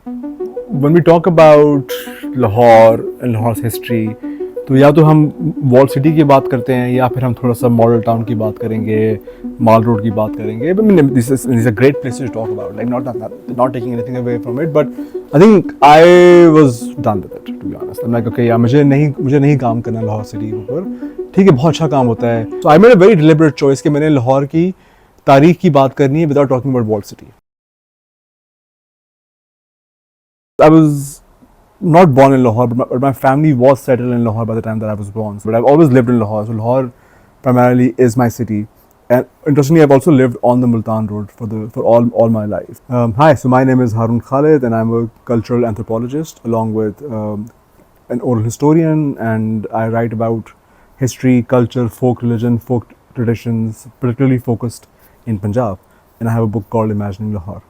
when we talk about Lahore and Lahore's history, तो या तो हम वॉल सिटी की बात करते हैं या फिर हम थोड़ा सा मॉडल टाउन की बात करेंगे, माल रोड की बात करेंगे. I mean, this is a great place to talk about. Like not taking anything away from it, but I think I was done with it, to be honest. I'm like, okay, यार मुझे नहीं काम करना Lahore city के ऊपर. ठीक है, बहुत अच्छा काम होता है. So I made a very deliberate choice कि मैंने लाहौर की तारीख की बात करनी है without talking about walled city. I was not born in Lahore, but my family was settled in Lahore by the time that I was born. But I've always lived in Lahore, so Lahore primarily is my city. And interestingly, I've also lived on the Multan Road for all my life. Hi, so my name is Harun Khalid, and I'm a cultural anthropologist along with an oral historian, and I write about history, culture, folk religion, folk traditions, particularly focused in Punjab. And I have a book called Imagining Lahore.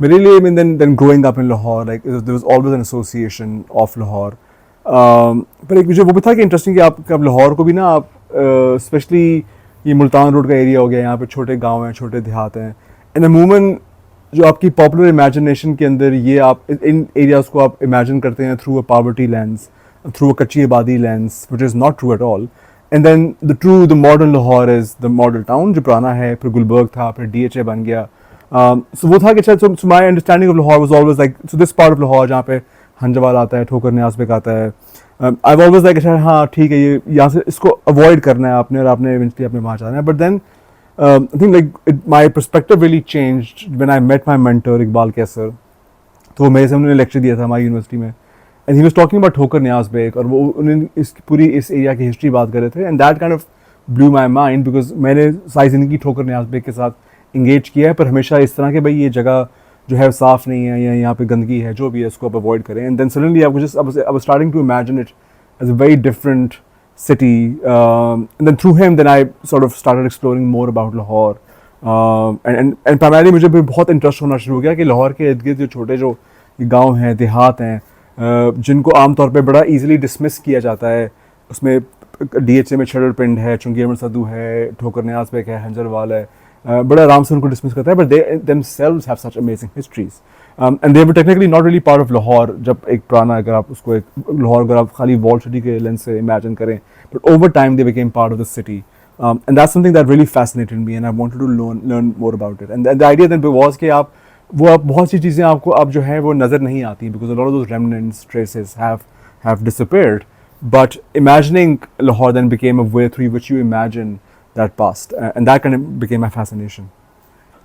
But really, I mean, then growing up in Lahore, like there was always an association of Lahore. पर एक मुझे वो भी था कि interesting कि आप लाहौर को भी ना आप स्पेशली ये मुल्तान रोड का एरिया हो गया, यहाँ पे छोटे गांव हैं, छोटे देहात हैं, एंड अमूमन जो आपकी पॉपुलर इमेजिनेशन के अंदर ये आप इन एरियाज़ को आप इमेजिन करते हैं through a poverty lens, through a kacchi abadi lens, which is not true at all. And then the modern Lahore is the Model Town जो पुराना है, फिर गुलबर्ग था, फिर DHA बन गया. So वो था कि so my understanding of Lahore was always like, so this part of Lahore जहाँ पे हंजवाल आता है, ठोकर न्यास बेक आता है, I've always like अच्छा हाँ ठीक है, ये यहाँ से इसको अवॉइड करना है आपने और आपने eventually अपने वहाँ जाना है. But then I think like my perspective really changed when I met my mentor Iqbal कैसर. तो मेरे से उन्होंने लेक्चर दिया था हमारी यूनिवर्सिटी में, and he was talking about ठोकर न्यास बेक, और वो उन्होंने इस एरिया की हिस्ट्री बात कर रहे थे, and that kind of blew my mind because मैंने सारी ज़िंदगी ठोकर न्यास बेक के साथ इंगेज किया है, पर हमेशा इस तरह के भाई ये जगह जो है साफ़ नहीं है या यहाँ पे गंदगी है, जो भी है इसको आप अवॉइड करें. And then suddenly I was starting to imagine it as a very different city. And then through him then I sort of started exploring more about Lahore. And primarily मुझे भी बहुत इंटरेस्ट होना शुरू हो गया कि लाहौर के इर्द गिर्द जो छोटे जो गाँव हैं, देहात हैं, जिनको आमतौर पर बड़ा ईजिली डिसमिस किया जाता है. उसमें DHA में छड़र पिंड है, चुंगी अमर सदू है, ठोकर न्यास बेक है, हंजरवाल है, बड़ा आराम से उनको डिसमिस करता है, but they themselves have such amazing histories. And they were technically not really part of Lahore. जब एक पुराना अगर आप उसको एक लाहौर अगर आप खाली वॉल सिटी के लेंस से इमेजिन करें, but over time they became part of the city. And that's something that really fascinated me, and I wanted to learn more about it. And the idea then was कि आप बहुत सी चीज़ें आपको अब जो है वो नज़र नहीं आती, because a lot of those remnants, traces have disappeared. But imagining Lahore then became a way through which you imagine that past, and that kind of became my fascination.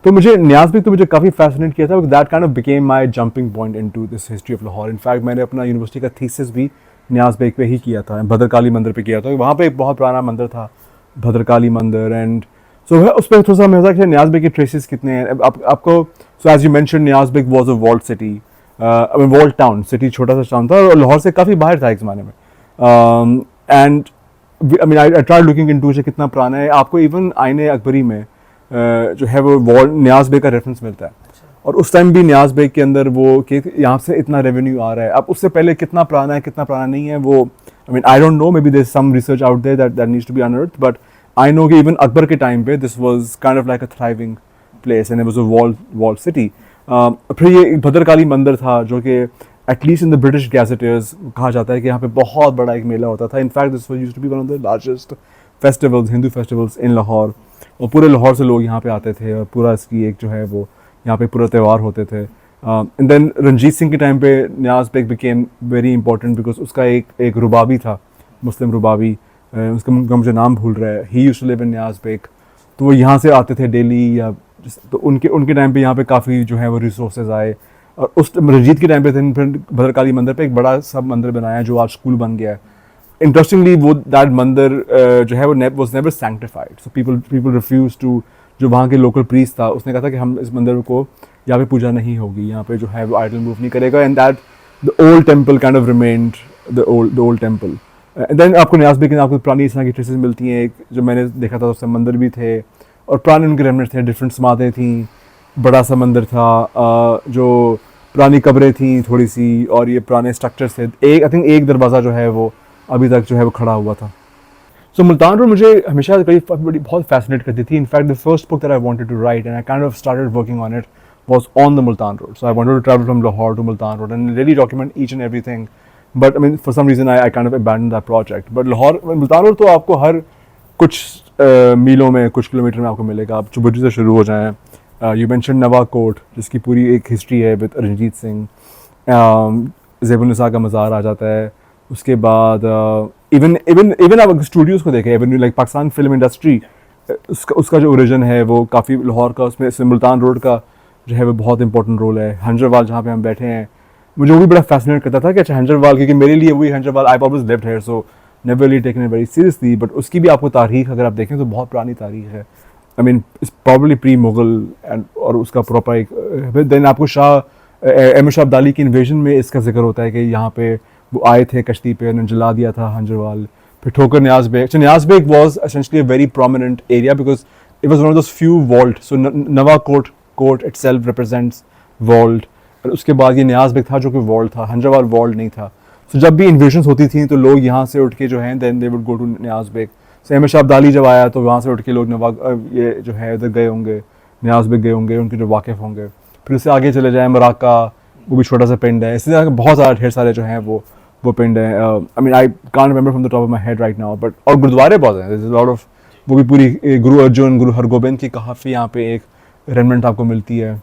तो मुझे न्यास बेक तो मुझे काफ़ी fascinate किया था, that kind of became my jumping point into this history of Lahore. In fact मैंने अपना यूनिवर्सिटी का थीसिस भी न्यास बेक पे ही किया था, भद्रकाली मंदिर पे किया था. वहाँ पे एक बहुत पुराना मंदिर था, भद्रकाली मंदिर, एंड सो उस पर थोड़ा सा मैं था कि न्यास बेक के ट्रेसेस कितने हैं आपको. So as you mention Niaz Beg was a walled city, walled town, city छोटा सा टाउन था और लाहौर से काफ़ी बाहर था एक ज़माने में. And I mean, I tried looking into it कितना पुराना है. आपको इवन आईने अकबरी में जो है वो वॉल न्यास बेक का रेफरेंस मिलता है, और उस टाइम भी न्यास बेक के अंदर वो कि यहाँ से इतना रेवेन्यू आ रहा है. अब उससे पहले कितना पुराना है कितना पुराना नहीं है वो, I mean I don't know, maybe there is some research out there that needs to be unearthed, but I know कि इवन अकबर के टाइम पे this was kind of like a thriving place and it was a wall city. फिर ये भद्रकाली मंदिर था जो कि at least in the British gazetteers कहा जाता है कि यहाँ पे बहुत बड़ा एक मेला होता था. In fact this used to be one of the largest festivals, Hindu festivals in Lahore, और पूरे लाहौर से लोग यहाँ पे आते थे और पूरा इसकी एक जो है वो यहाँ पे पूरा त्यौहार होते थे. एंड देन रंजीत सिंह के टाइम पे Niaz Beg became very important because उसका एक रुबाबी था, मुस्लिम रुबाबी, उसका मुझे नाम भूल रहा है, he used to live in Niaz Beg. तो वो यहाँ से आते थे डेली, या तो उनके टाइम पे यहाँ पे काफ़ी जो है वो रिसोर्सेज आए. और उस रंजीत के टाइम पे फिर भद्रकाली मंदिर पे एक बड़ा सब मंदिर बनाया जो आज स्कूल बन गया है. इंटरेस्टिंगली वो दैट मंदिर जो है वो was never sanctified, so people refuse to, जो वहाँ के लोकल प्रीस्ट था उसने कहा था कि हम इस मंदिर को यहाँ पे पूजा नहीं होगी, यहाँ पे जो है वो आइडल मूव नहीं करेगा. And that the old temple kind of remained the old temple. And then आपको न्यास बेक आपको पुरानी इस तरह की ट्रेसेस मिलती हैं. एक जो मैंने देखा था उससे मंदिर भी थे और पुराने उनके रेमनेंट्स थे, डिफरेंट समातें थी, बड़ा सा मंदिर था, जो पुरानी कब्रें थी थोड़ी सी, और ये पुराने स्ट्रक्चर्स थे. आई थिंक एक दरवाज़ा जो है वो अभी तक जो है वो खड़ा हुआ था. सो मुल्तान रोड मुझे हमेशा बहुत फैसिनेट करती थी. In fact the first book that I wanted to write and I kind of started working on it was on the Multan Road. So I wanted to travel from Lahore to Multan Road and really document each and everything. But I mean, for some reason, I kind of abandoned that project. But Lahore, Multan Road तो आपको हर कुछ मीलों में, कुछ kilometre में आपको मिलेगा. आप चुबुरी से शुरू हो जाएं. You mentioned Nawa Court, जिसकी पूरी एक हिस्ट्री है with रंजीत सिंह. ज़ेबुल निसा का मज़ार आ जाता है. उसके बाद इवन आप स्टूडियोज़ को देखें, even like Pakistan film industry, उसका जो ओरिजिन है वो काफ़ी लाहौर का, उसमें मुल्तान रोड का जो है वो बहुत इंपॉर्टेंट रोल है. हंजरवाल जहाँ पे हम बैठे हैं, मुझे वो भी बड़ा फैसिनेट करता था कि अच्छा हंजरवाल, क्योंकि मेरे लिए वही Hanjarwal, I always lived here, so never really taken it very seriously. But उसकी भी आपको तारीख अगर आप देखें तो बहुत पुरानी तारीख है. आई mean it's probably pre Mughal and, और उसका प्रॉपर एक देन आपको अहमद शाह अब्दाली की इन्वेजन में इसका जिक्र होता है कि यहाँ पे वो आए थे कश्ती पे, उन्होंने जला दिया था हंजरवाल. फिर Thokar Niaz Baig. Niaz Baig was essentially a very prominent area because it was one of those few walled. So Nawa Kot itself represents vault. और उसके बाद ये न्याज बेग था जो कि वॉल्ट था, हंजरवाल वॉल्ट नहीं था. सो जब भी इन्वेजन्स होती थी तो लोग यहाँ से उठ के जो है then they would go to Niaz Baig. So Ahmad Shah Abdali जब आया तो वहाँ से उठ के लोग ये जो है उधर गए होंगे, न्याज बेग गए होंगे, उनके जो वाकिफ़ होंगे. फिर उससे आगे चले जाएँ मराका, वो भी छोटा सा पिंड है. इसी तरह बहुत सारा ढेर सारे जो हैं वो पिंड है. आई mean I can't remember from the top of my head right now. But और गुरुद्वारे बहुत हैं. लॉट ऑफ, वो भी पूरी गुरु अर्जुन, गुरु हरगोबिंद की काफ़ी यहाँ पे एक रेमिनेंट आपको मिलती है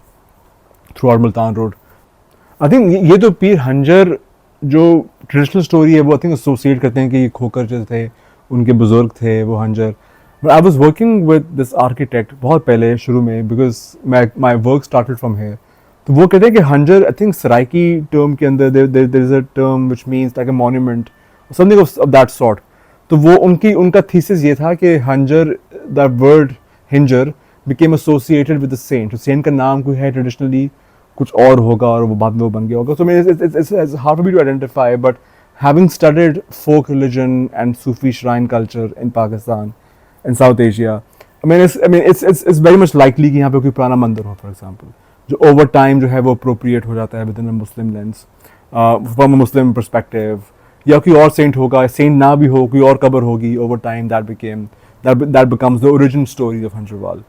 through out Multan road. I think ये तो पीर हंजर जो ट्रेडिशनल स्टोरी है वो आई थिंक एसोसिएट करते हैं कि ये खोकर जो थे उनके बुजुर्ग थे वो Hanjar. But I was working with this architect बहुत पहले शुरू में, because my work started from here. तो वो कहते हैं कि Hanjar, I think Saraiki term के अंदर there is a term which means like a monument, something of that sort. तो वो उनका थीसिस ये था कि Hanjar, the word Hinjar became associated with the saint. तो सेंट का नाम कोई है ट्रेडिशनली, कुछ और होगा और वो बाद में वो बन गया होगा. So it's hard for me to identify. But having studied folk religion and Sufi shrine culture in Pakistan and South Asia, I mean it's very much likely कि यहाँ पे कोई पुराना मंदिर हो फॉर एग्जाम्पल, जो ओवर टाइम जो है वो अप्रोप्रिएट हो जाता है within a Muslim lens, from a Muslim perspective. या कोई और सेंट होगा, सेंट ना भी हो, कोई और कब्र होगी, over time that becomes the origin story of Hanjarwal.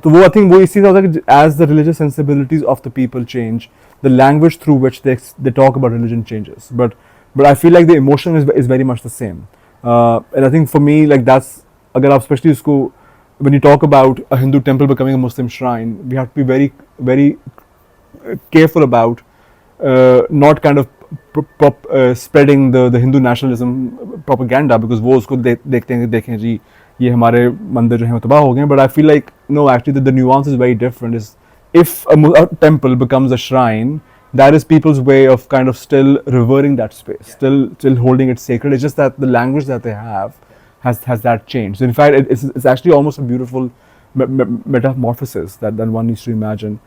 तो वो आई थिंक वो इसी तरह होता है कि as the religious sensibilities of the people change, the language through which they talk about religion changes. But I feel like the emotion is very much the same. And I think for me like that's, अगर आप specially उसको when you talk about a Hindu temple becoming a Muslim shrine, we have to be very, very careful about not kind of spreading the Hindu nationalism propaganda, because वो उसको देखते हैं कि देखें जी ये हमारे मंदिर जो हैं तबाह हो गए. But I feel like no, actually the nuance is very different. Is if a temple becomes a shrine, that is people's way of kind of still revering that space, still holding it sacred. It's just that the language that they have has that changed. So in fact, it's actually almost a beautiful metamorphosis that one needs to imagine.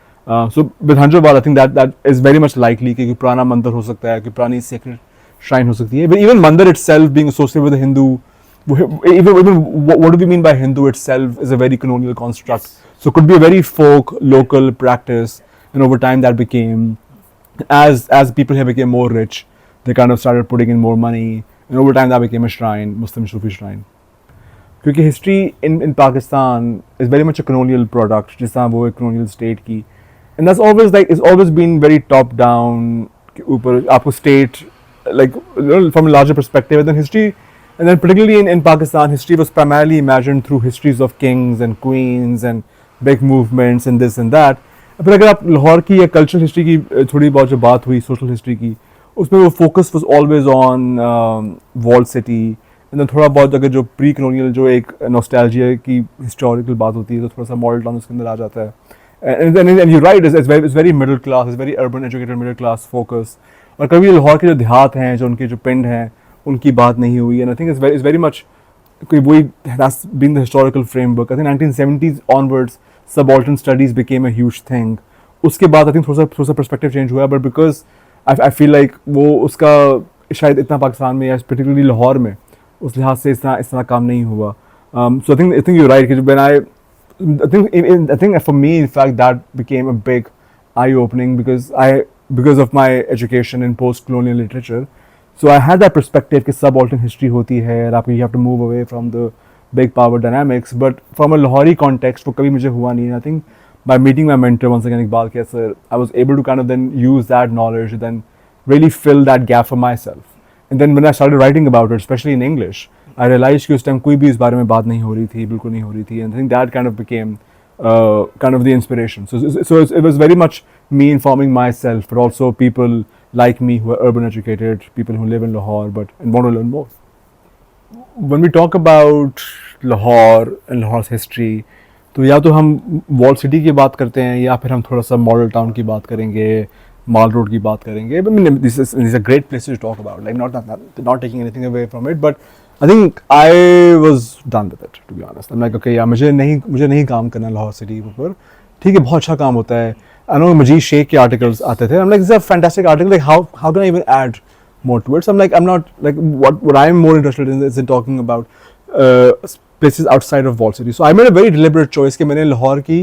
So with Hanjarbal, I think that is very much likely कि पुराना मंदिर हो सकता है, कि पुरानी sacred shrine हो सकती है. But even मंदिर itself being associated with a Hindu, even what do we mean by Hindu itself is a very colonial construct. So it could be a very folk, local practice, and over time that became, as people here became more rich, they kind of started putting in more money. And over time that became a shrine, Muslim Sufi shrine. क्योंकि history in Pakistan is very much a colonial product, जिस तरह वो एक colonial state की, and that's always like, it's always been very top down, के ऊपर आपको state like from a larger perspective, and then history, and then particularly in Pakistan, history was primarily imagined through histories of kings and queens and big movements and this and that. फिर अगर आप लाहौर की या cultural history की थोड़ी बहुत जो बात हुई social history की, उसमें वो focus was always on wall city. And थोड़ा बहुत अगर जो प्री कलोनियल जो एक नॉस्टैल्जिया की हिस्टोरिकल बात होती है तो थोड़ा सा मॉडल टाउन उसके अंदर आ जाता है. And you right, it's very middle class, it's very urban educated middle class focus. और कभी लाहौर के जो देहात हैं, जो उनके जो पिंड हैं, उनकी बात नहीं हुई. And I think it's very much कोई वही that's been the historical framework. I think 1970s onwards subaltern studies became a huge thing. उसके बाद आई थिंक थोड़ा सा पर्सपेक्टिव चेंज हुआ, but because I feel like वो उसका शायद इतना पाकिस्तान में या particularly लाहौर में उस लिहाज से इस तरह काम नहीं हुआ. So I think you're right. When I think for me in fact that became a big eye-opening because of my education in post-colonial literature. So I had that perspective कि subaltern history होती है और आपको you have to move away from the big power dynamics. But from a Lahori context वो कभी मुझे हुआ नहीं. I think by meeting my mentor once again, Iqbal Kaisar, I was able to kind of then use that knowledge to then really fill that gap for myself. And then when I started writing about it, especially in English, I realized कि उस time कोई भी इस बारे में बात नहीं हो रही थी, बिल्कुल नहीं हो रही थी. And I think that kind of became kind of the inspiration. So it was very much me informing myself, but also people like me who are urban educated, people who live in Lahore, but and want to learn more. When we talk about Lahore and Lahore's history, तो या तो हम wall city की बात करते हैं या फिर हम थोड़ा सा मॉडल टाउन की बात करेंगे, माल रोड की बात करेंगे. I mean, this is a great place to talk about. Like not taking anything away from it, but I think I was done with it, to be honest. I'm like, okay, यार मुझे नहीं काम करना Lahore city पर. ठीक है, बहुत अच्छा काम होता है. I know Majid Sheikh के articles आते थे. I'm like, this is a fantastic article. Like, how can I even add more to it? So I'm like, I'm not like what I'm more interested in is in talking about places outside of Wall City. So I made a very deliberate choice कि मैंने लाहौर की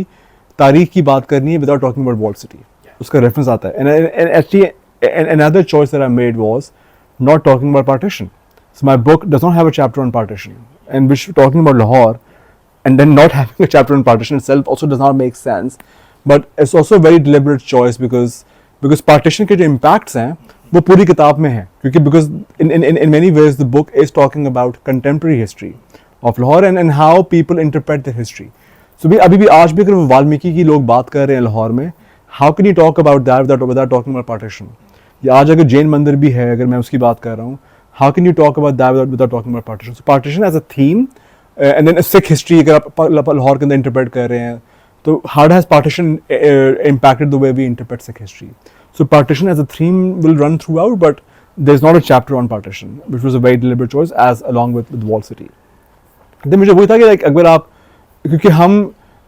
तारीख की बात करनी है without talking about Wall City. उसका reference आता है. And actually another choice that I made was not talking about partition. So my book does not have a chapter on partition, and which talking about Lahore and then not having a chapter on partition itself also does not make sense. But it's also a very deliberate choice because partition के जो impacts हैं वो पूरी किताब में है, क्योंकि because in many ways the book is talking about contemporary history of Lahore and how people interpret the history. So अभी भी आज भी अगर वाल्मीकि की लोग बात कर रहे हैं लाहौर में, how can you talk about that without talking about partition? या आज अगर जैन मंदिर भी है, अगर मैं उसकी बात कर रहा हूँ, how can you talk about that without talking about partition? So partition as a theme, and then a Sikh history अगर आप लाहौर के अंदर interpret कर रहे हैं, तो how has partition impacted the way we interpret Sikh history? So partition as a theme will run throughout, but there's not a chapter on partition, which was a very deliberate choice, as along with Wall City. then मुझे वही था कि like अगर आप, क्योंकि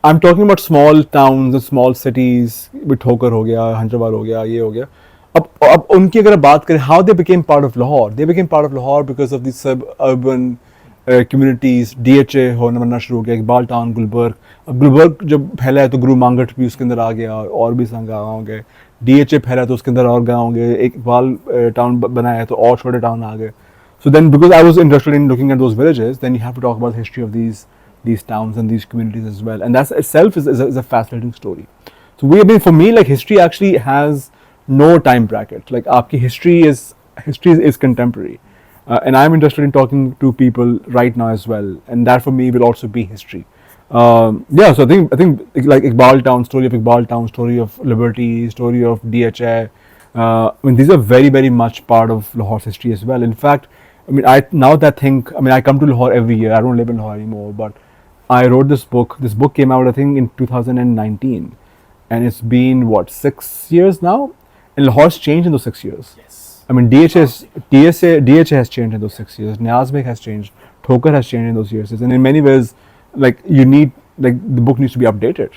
I'm talking about small towns and small cities, ठोकर हो गया, हंजरवार हो गया, ये हो गया. अब उनकी अगर बात करें, how they became part of Lahore. They became part of Lahore because of these suburban communities. DHA होना बनना शुरू हो गया, इकबाल टाउन, गुलबर्ग. अब गुलबर्ग जब फैला है तो गुरु मांगट भी उसके अंदर आ गया, और भी गाँव होंगे. DHA फैला तो उसके अंदर और गाँव होंगे. एक इकबाल टाउन बनाया है तो और छोटे टाउन आ गए. So then, because I was interested in looking at those villages, then you have to talk about the history of these towns and these communities as well, and that itself is a fascinating story. So for me, like history actually has no time bracket. Like aapki history is contemporary, and I'm interested in talking to people right now as well, and that for me will also be history. Yeah, so I think like Iqbal Town, story of Iqbal Town, story of Liberty, story of DHA. I mean, these are very, very much part of Lahore's history as well. In fact, I mean, I come to Lahore every year. I don't live in Lahore anymore, but I wrote this book. This book came out, I think, in 2019, and it's been what, 6 years now, and Lahore's changed in those 6 years. Yes. I mean, DHA has changed in those 6 years. Niazbek has changed. Thokar has changed in those years, and in many ways, like the book needs to be updated.